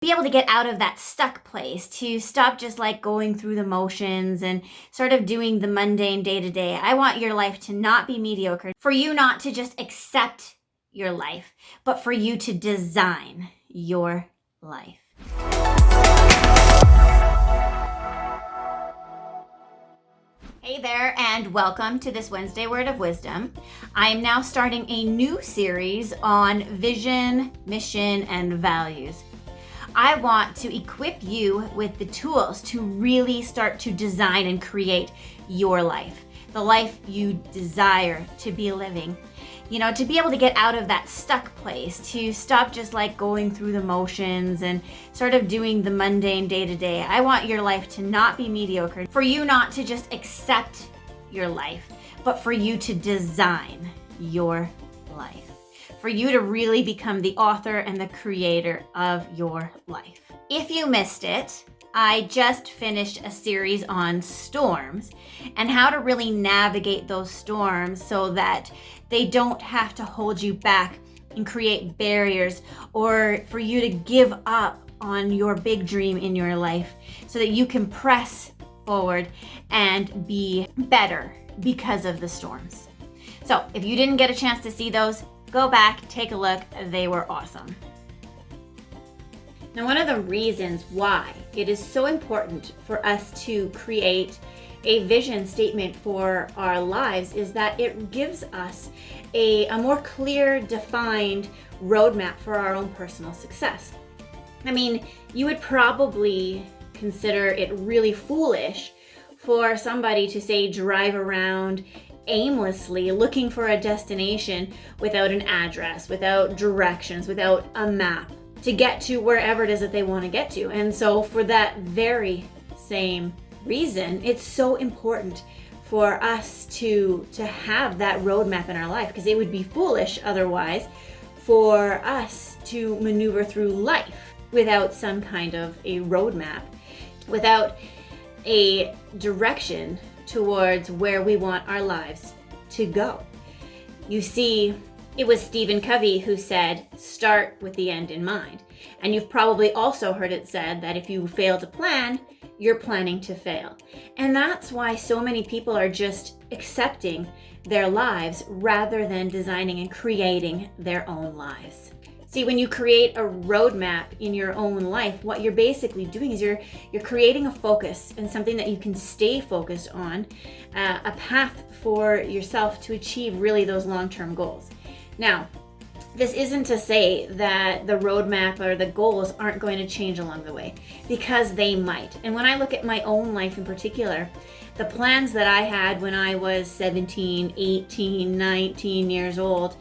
be able to get out of that stuck place, to stop just like going through the motions and sort of doing the mundane day to day. I want your life to not be mediocre, for you not to just accept your life, but for you to design your life. Hey there, and welcome to this Wednesday Word of Wisdom. I am now starting a new series on vision, mission, and values. I want to equip you with the tools to really start to design and create your life, the life you desire to be living. You know, to be able to get out of that stuck place, to stop just like going through the motions and sort of doing the mundane day to day. I want your life to not be mediocre, for you not to just accept your life, but for you to design your life. For you to really become the author and the creator of your life. If you missed it, I just finished a series on storms and how to really navigate those storms so that they don't have to hold you back and create barriers, or for you to give up on your big dream in your life, so that you can press forward and be better because of the storms. So if you didn't get a chance to see those, go back, take a look. They were awesome. Now, one of the reasons why it is so important for us to create a vision statement for our lives is that it gives us a more clear, defined roadmap for our own personal success. I mean, you would probably consider it really foolish for somebody to say drive around aimlessly looking for a destination without an address, without directions, without a map to get to wherever it is that they want to get to. And so for that very same reason, it's so important for us to have that roadmap in our life, because it would be foolish otherwise for us to maneuver through life without some kind of a roadmap, without a direction towards where we want our lives to go. You see, it was Stephen Covey who said, start with the end in mind. And you've probably also heard it said that if you fail to plan, you're planning to fail. And that's why so many people are just accepting their lives rather than designing and creating their own lives. See, when you create a roadmap in your own life, what you're basically doing is you're creating a focus and something that you can stay focused on, a path for yourself to achieve really those long-term goals. Now, this isn't to say that the roadmap or the goals aren't going to change along the way, because they might. And when I look at my own life in particular, the plans that I had when I was 17, 18, 19 years old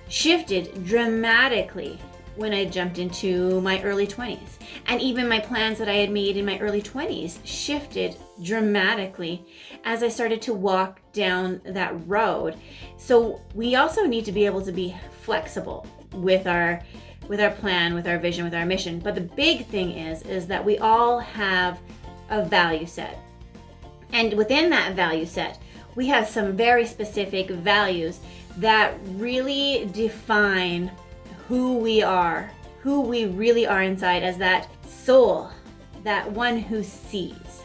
shifted dramatically when I jumped into my early 20s. And even my plans that I had made in my early 20s shifted dramatically as I started to walk down that road. So we also need to be able to be flexible with our plan, with our vision, with our mission. But the big thing is that we all have a value set. And within that value set, we have some very specific values that really define who we are, who we really are inside as that soul, that one who sees.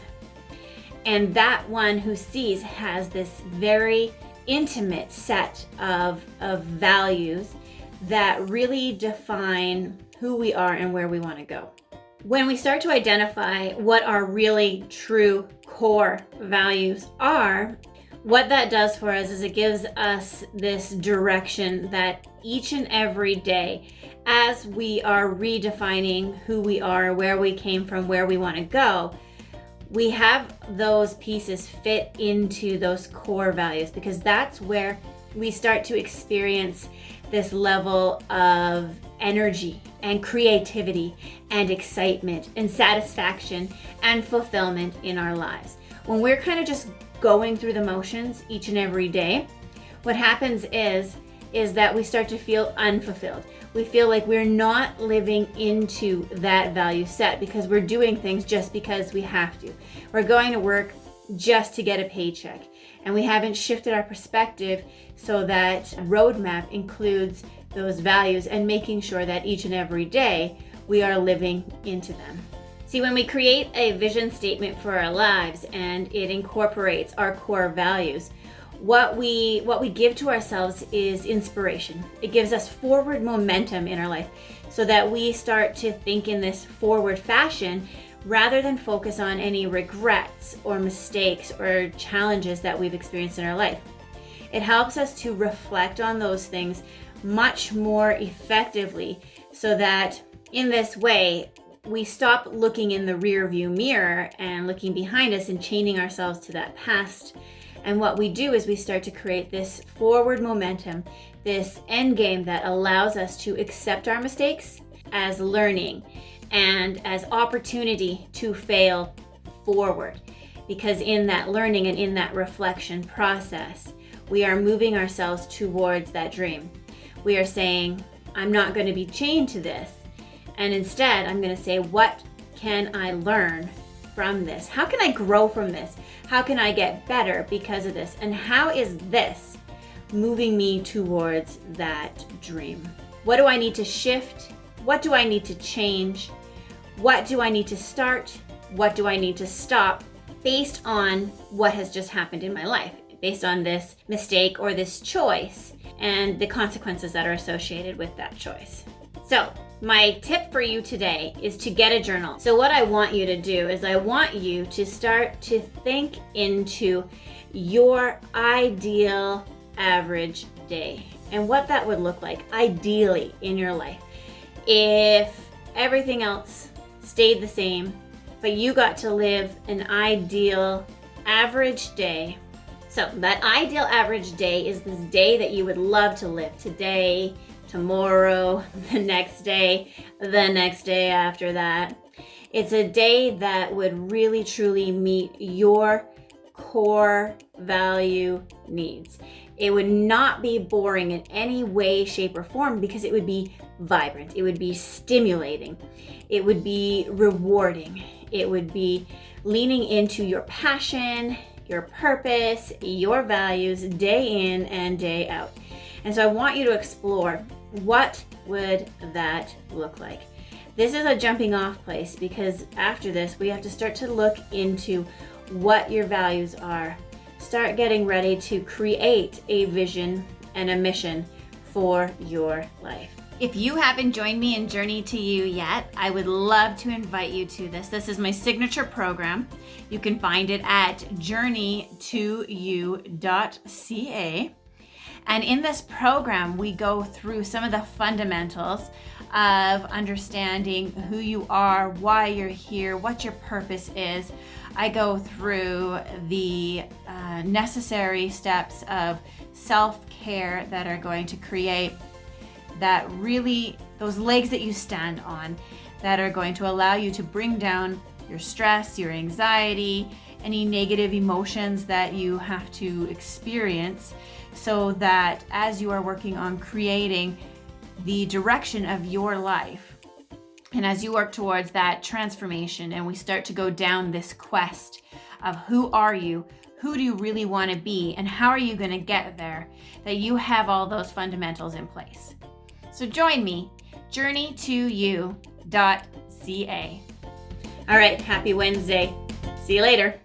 And that one who sees has this very intimate set of values that really define who we are and where we want to go. When we start to identify what our really true core values are, what that does for us is it gives us this direction that each and every day, as we are redefining who we are, where we came from, where we want to go, we have those pieces fit into those core values, because that's where we start to experience this level of energy and creativity and excitement and satisfaction and fulfillment in our lives. When we're kind of just going through the motions each and every day, what happens is that we start to feel unfulfilled. We feel like we're not living into that value set because we're doing things just because we have to. We're going to work just to get a paycheck, and we haven't shifted our perspective so that roadmap includes those values and making sure that each and every day we are living into them. See, when we create a vision statement for our lives and it incorporates our core values, what we give to ourselves is inspiration. It gives us forward momentum in our life so that we start to think in this forward fashion rather than focus on any regrets or mistakes or challenges that we've experienced in our life. It helps us to reflect on those things much more effectively so that in this way, we stop looking in the rear view mirror and looking behind us and chaining ourselves to that past. And what we do is we start to create this forward momentum, this end game that allows us to accept our mistakes as learning and as opportunity to fail forward. Because in that learning and in that reflection process, we are moving ourselves towards that dream. We are saying, I'm not going to be chained to this. And instead, I'm going to say, what can I learn from this? How can I grow from this? How can I get better because of this? And how is this moving me towards that dream? What do I need to shift? What do I need to change? What do I need to start? What do I need to stop based on what has just happened in my life, based on this mistake or this choice and the consequences that are associated with that choice? So, my tip for you today is to get a journal. So what I want you to do is I want you to start to think into your ideal average day and what that would look like ideally in your life. If everything else stayed the same, but you got to live an ideal average day. So that ideal average day is this day that you would love to live today, tomorrow, the next day after that. It's a day that would really truly meet your core value needs. It would not be boring in any way, shape, or form because it would be vibrant. It would be stimulating. It would be rewarding. It would be leaning into your passion, your purpose, your values day in and day out. And so I want you to explore, what would that look like? This is a jumping off place because after this, we have to start to look into what your values are. Start getting ready to create a vision and a mission for your life. If you haven't joined me in Journey to You yet, I would love to invite you to this. This is my signature program. You can find it at journeytoyou.ca. And in this program, we go through some of the fundamentals of understanding who you are, why you're here, what your purpose is. I go through the necessary steps of self-care that are going to create that really, those legs that you stand on that are going to allow you to bring down your stress, your anxiety, any negative emotions that you have to experience, so that as you are working on creating the direction of your life, and as you work towards that transformation and we start to go down this quest of who are you, who do you really want to be, and how are you going to get there, that you have all those fundamentals in place. So join me, journeytoyou.ca. All right, happy Wednesday. See you later.